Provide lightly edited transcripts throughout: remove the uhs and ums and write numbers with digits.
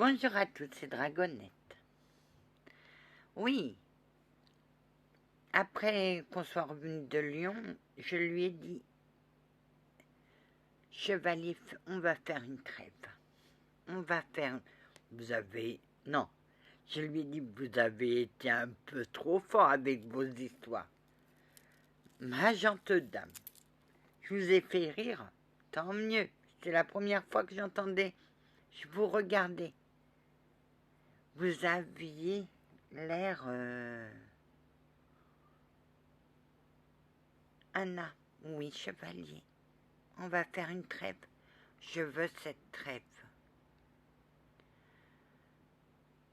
Bonjour à tous, c'est Dragonette. Oui, après qu'on soit revenu de Lyon, je lui ai dit, Chevalier, on va faire une trêve. On va faire... Vous avez... Non, je lui ai dit, vous avez été un peu trop fort avec vos histoires. Ma gentille dame, je vous ai fait rire, tant mieux. C'est la première fois que j'entendais, je vous regardais. Vous aviez l'air... Anna, oui, chevalier, on va faire une trêve. Je veux cette trêve.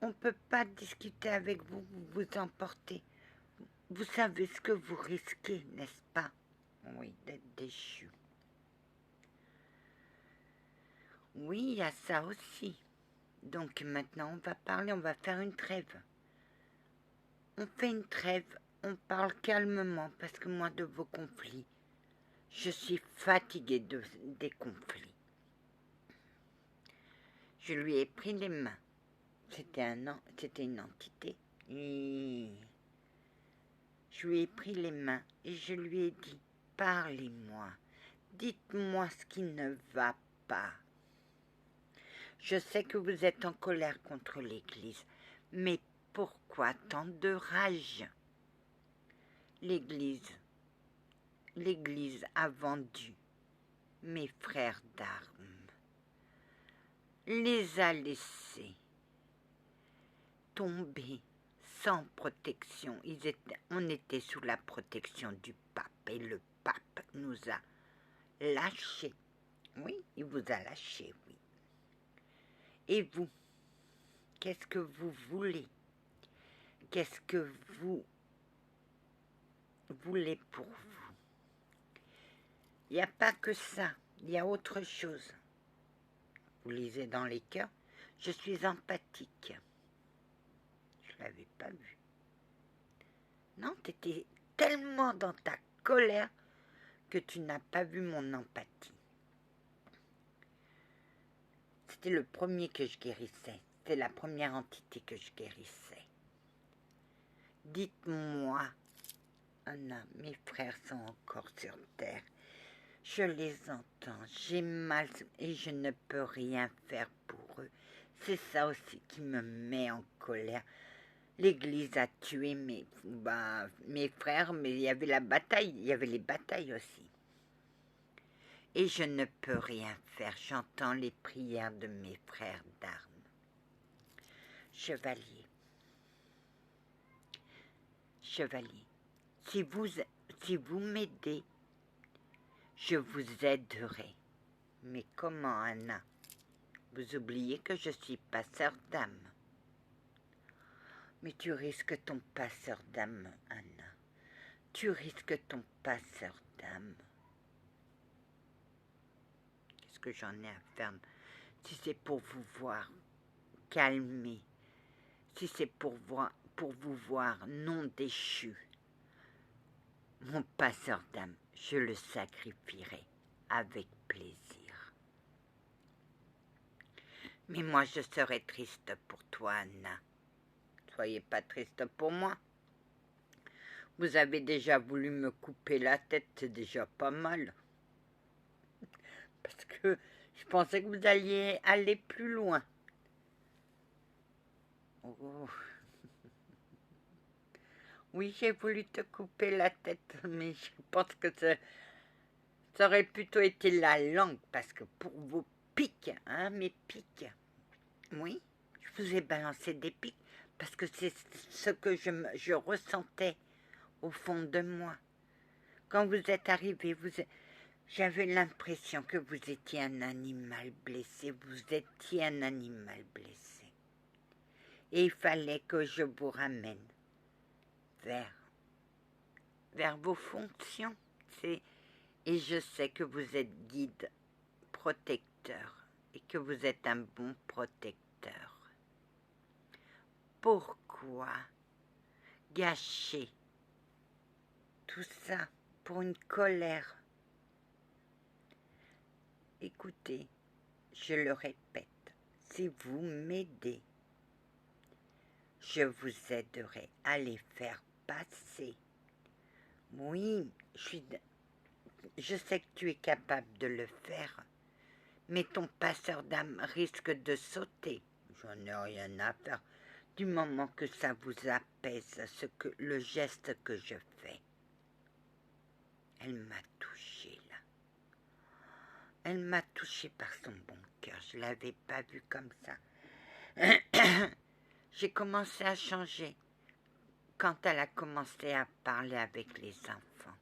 On ne peut pas discuter avec vous, vous emporter. Vous savez ce que vous risquez, n'est-ce pas? Oui, d'être déchu. Oui, il y a ça aussi. Donc maintenant, on va parler, on va faire une trêve. On fait une trêve, on parle calmement, parce que moi, de vos conflits, je suis fatiguée des conflits. Je lui ai pris les mains. C'était une entité. Et je lui ai pris les mains et je lui ai dit, parlez-moi, dites-moi ce qui ne va pas. Je sais que vous êtes en colère contre l'Église, mais pourquoi tant de rage? L'Église a vendu mes frères d'armes, les a laissés tomber sans protection. On était sous la protection du pape et le pape nous a lâchés. Oui, il vous a lâchés, oui. Et vous, qu'est-ce que vous voulez? Qu'est-ce que vous voulez pour vous? Il n'y a pas que ça, il y a autre chose. Vous lisez dans les cœurs, je suis empathique. Je ne l'avais pas vu. Non, tu étais tellement dans ta colère que tu n'as pas vu mon empathie. C'était le premier que je guérissais. C'était la première entité que je guérissais. Dites-moi, Anna, mes frères sont encore sur terre. Je les entends, j'ai mal et je ne peux rien faire pour eux. C'est ça aussi qui me met en colère. L'Église a tué mes frères, mais il y avait la bataille, il y avait les batailles aussi. Et je ne peux rien faire, j'entends les prières de mes frères d'armes. Chevalier, si vous m'aidez, je vous aiderai. Mais comment, Anna? Vous oubliez que je suis passeur d'âme. Mais tu risques ton passeur d'âme, Anna. Tu risques ton passeur d'âme. Qu'est-ce que j'en ai à faire? Si c'est pour vous voir calmer, si c'est pour vous voir non déchu, mon passeur d'âme, je le sacrifierai avec plaisir. Mais moi, je serai triste pour toi, Anna. Soyez pas triste pour moi. Vous avez déjà voulu me couper la tête, c'est déjà pas mal. Parce que je pensais que vous alliez aller plus loin. Oh. Oui, j'ai voulu te couper la tête, mais je pense que ça aurait plutôt été la langue, parce que pour vos pics, hein, mes pics, oui, je vous ai balancé des pics, parce que c'est ce que je ressentais au fond de moi. Quand vous êtes arrivé, j'avais l'impression que vous étiez un animal blessé, vous étiez un animal blessé. Et il fallait que je vous ramène vers vos fonctions. Et je sais que vous êtes guide, protecteur, et que vous êtes un bon protecteur. Pourquoi gâcher tout ça pour une colère? Écoutez, je le répète, si vous m'aidez. Je vous aiderai à les faire passer. Oui, je sais que tu es capable de le faire, mais ton passeur d'âme risque de sauter. J'en ai rien à faire du moment que ça vous apaise le geste que je fais. Elle m'a touchée là. Elle m'a touchée par son bon cœur. Je ne l'avais pas vue comme ça. J'ai commencé à changer quand elle a commencé à parler avec les enfants.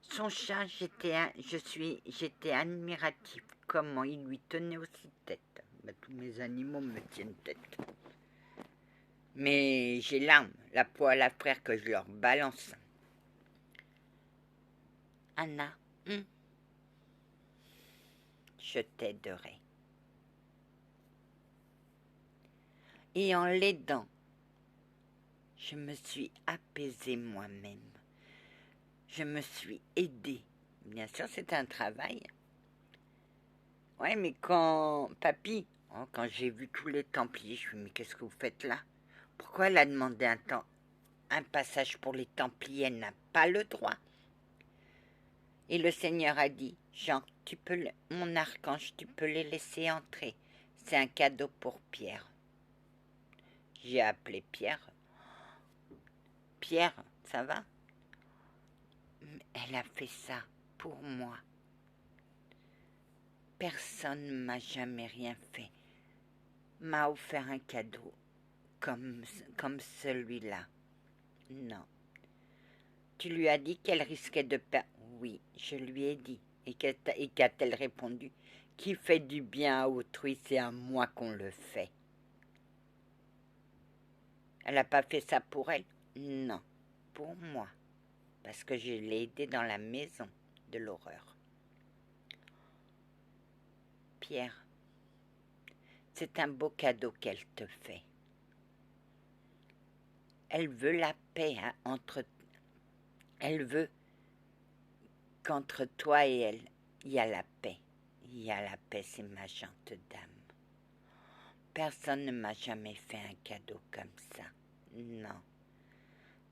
Son chat, j'étais admiratif comment il lui tenait aussi tête. Tous mes animaux me tiennent tête. Mais j'ai l'arme, la poêle à frire que je leur balance. Anna, je t'aiderai. Et en l'aidant, je me suis apaisée moi-même. Je me suis aidée. Bien sûr, c'est un travail. Ouais, mais quand j'ai vu tous les Templiers, je me suis dit, mais qu'est-ce que vous faites là? Pourquoi elle a demandé un passage pour les Templiers? Elle n'a pas le droit. Et le Seigneur a dit, Jean, mon archange, tu peux les laisser entrer. C'est un cadeau pour Pierre. J'ai appelé Pierre. Pierre, ça va? Elle a fait ça pour moi. Personne ne m'a jamais rien fait. M'a offert un cadeau comme celui-là. Non. Tu lui as dit qu'elle risquait de perdre. Oui, je lui ai dit. Et qu'a-t-elle répondu? Qui fait du bien à autrui, c'est à moi qu'on le fait. Elle n'a pas fait ça pour elle? Non, pour moi. Parce que je l'ai aidée dans la maison de l'horreur. Pierre, c'est un beau cadeau qu'elle te fait. Elle veut la paix Elle veut qu'entre toi et elle, il y a la paix. Il y a la paix, c'est ma gente dame. Personne ne m'a jamais fait un cadeau comme ça. Non.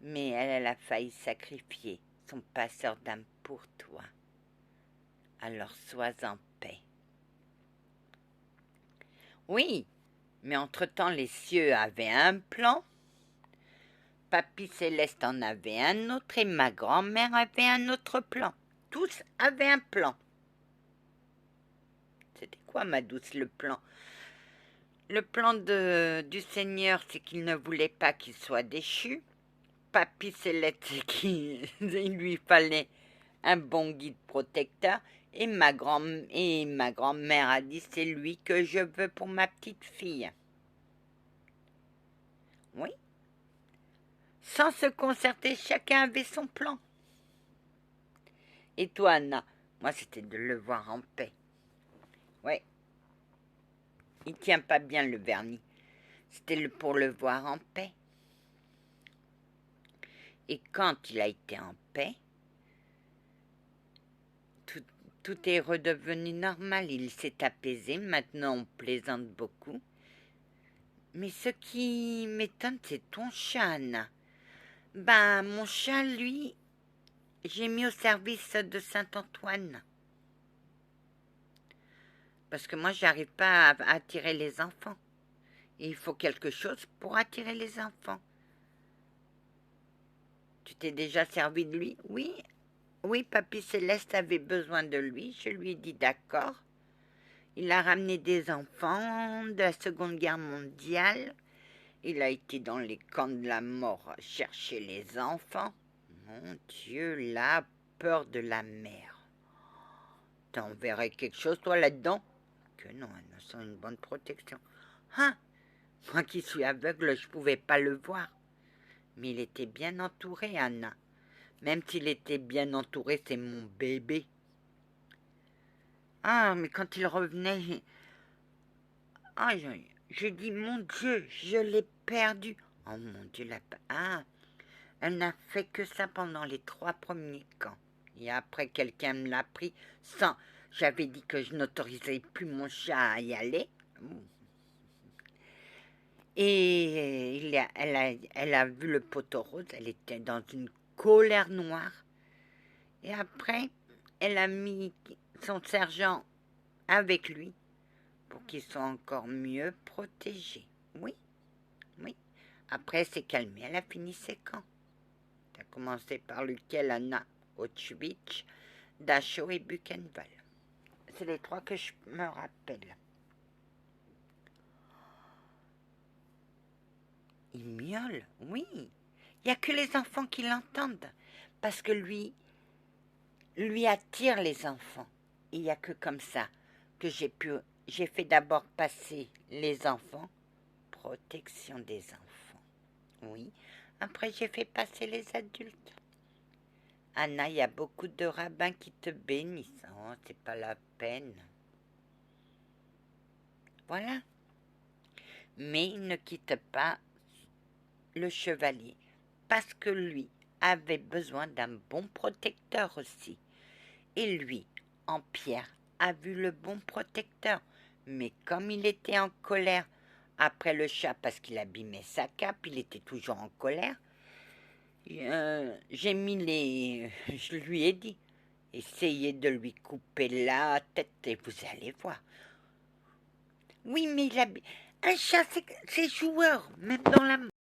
Mais elle a failli sacrifier son passeur d'âme pour toi. Alors sois en paix. Oui, mais entre-temps, les cieux avaient un plan. Papy Céleste en avait un autre et ma grand-mère avait un autre plan. Tous avaient un plan. C'était quoi, ma douce, le plan? Le plan du Seigneur, c'est qu'il ne voulait pas qu'il soit déchu. Papy Céleste, c'est qu'il lui fallait un bon guide protecteur. Et ma grand-mère a dit, c'est lui que je veux pour ma petite fille. Oui. Sans se concerter, chacun avait son plan. Et toi, Anna? Moi, c'était de le voir en paix. Ouais. Il tient pas bien le vernis. C'était pour le voir en paix. Et quand il a été en paix, tout est redevenu normal. Il s'est apaisé. Maintenant, on plaisante beaucoup. Mais ce qui m'étonne, c'est ton chat, Anna. Ben, mon chat, lui, j'ai mis au service de Saint-Antoine. Parce que moi, j'arrive pas à attirer les enfants. Et il faut quelque chose pour attirer les enfants. Tu t'es déjà servi de lui? Oui. Oui, Papy Céleste avait besoin de lui. Je lui ai dit d'accord. Il a ramené des enfants de la Seconde Guerre mondiale. Il a été dans les camps de la mort chercher les enfants. Mon Dieu, la peur de la mer. T'en verrais quelque chose, toi, là-dedans? Que non, elles sont une bonne protection. Hein? Moi qui suis aveugle, je pouvais pas le voir. Mais il était bien entouré, Anna. Même s'il était bien entouré, c'est mon bébé. Ah, mais quand il revenait... Ah, j'ai dit, mon Dieu, je l'ai perdu. Oh mon Dieu, elle n'a fait que ça pendant les 3 premiers camps. Et après, quelqu'un me l'a pris sans... j'avais dit que je n'autorisais plus mon chat à y aller. Et elle a vu le poteau rose, elle était dans une colère noire. Et après, elle a mis son sergent avec lui pour qu'ils soient encore mieux protégés. Oui, oui. Après, elle s'est calmée, elle a fini ses camps. Elle a commencé par lequel Anna, Auschwitz, Dachau et Buchenwald. C'est les 3 que je me rappelle. Il miaule, oui. Il n'y a que les enfants qui l'entendent. Parce que lui attire les enfants. Il n'y a que comme ça que j'ai fait d'abord passer les enfants, protection des enfants. Oui. Après, j'ai fait passer les adultes. Anna, il y a beaucoup de rabbins qui te bénissent. Oh, c'est pas la peine. Voilà. Mais il ne quitte pas le chevalier parce que lui avait besoin d'un bon protecteur aussi. Et lui, en Pierre, a vu le bon protecteur. Mais comme il était en colère après le chat parce qu'il abîmait sa cape, il était toujours en colère, j'ai mis les... Je lui ai dit, essayez de lui couper la tête et vous allez voir. Oui, mais un chat, c'est joueur, même dans la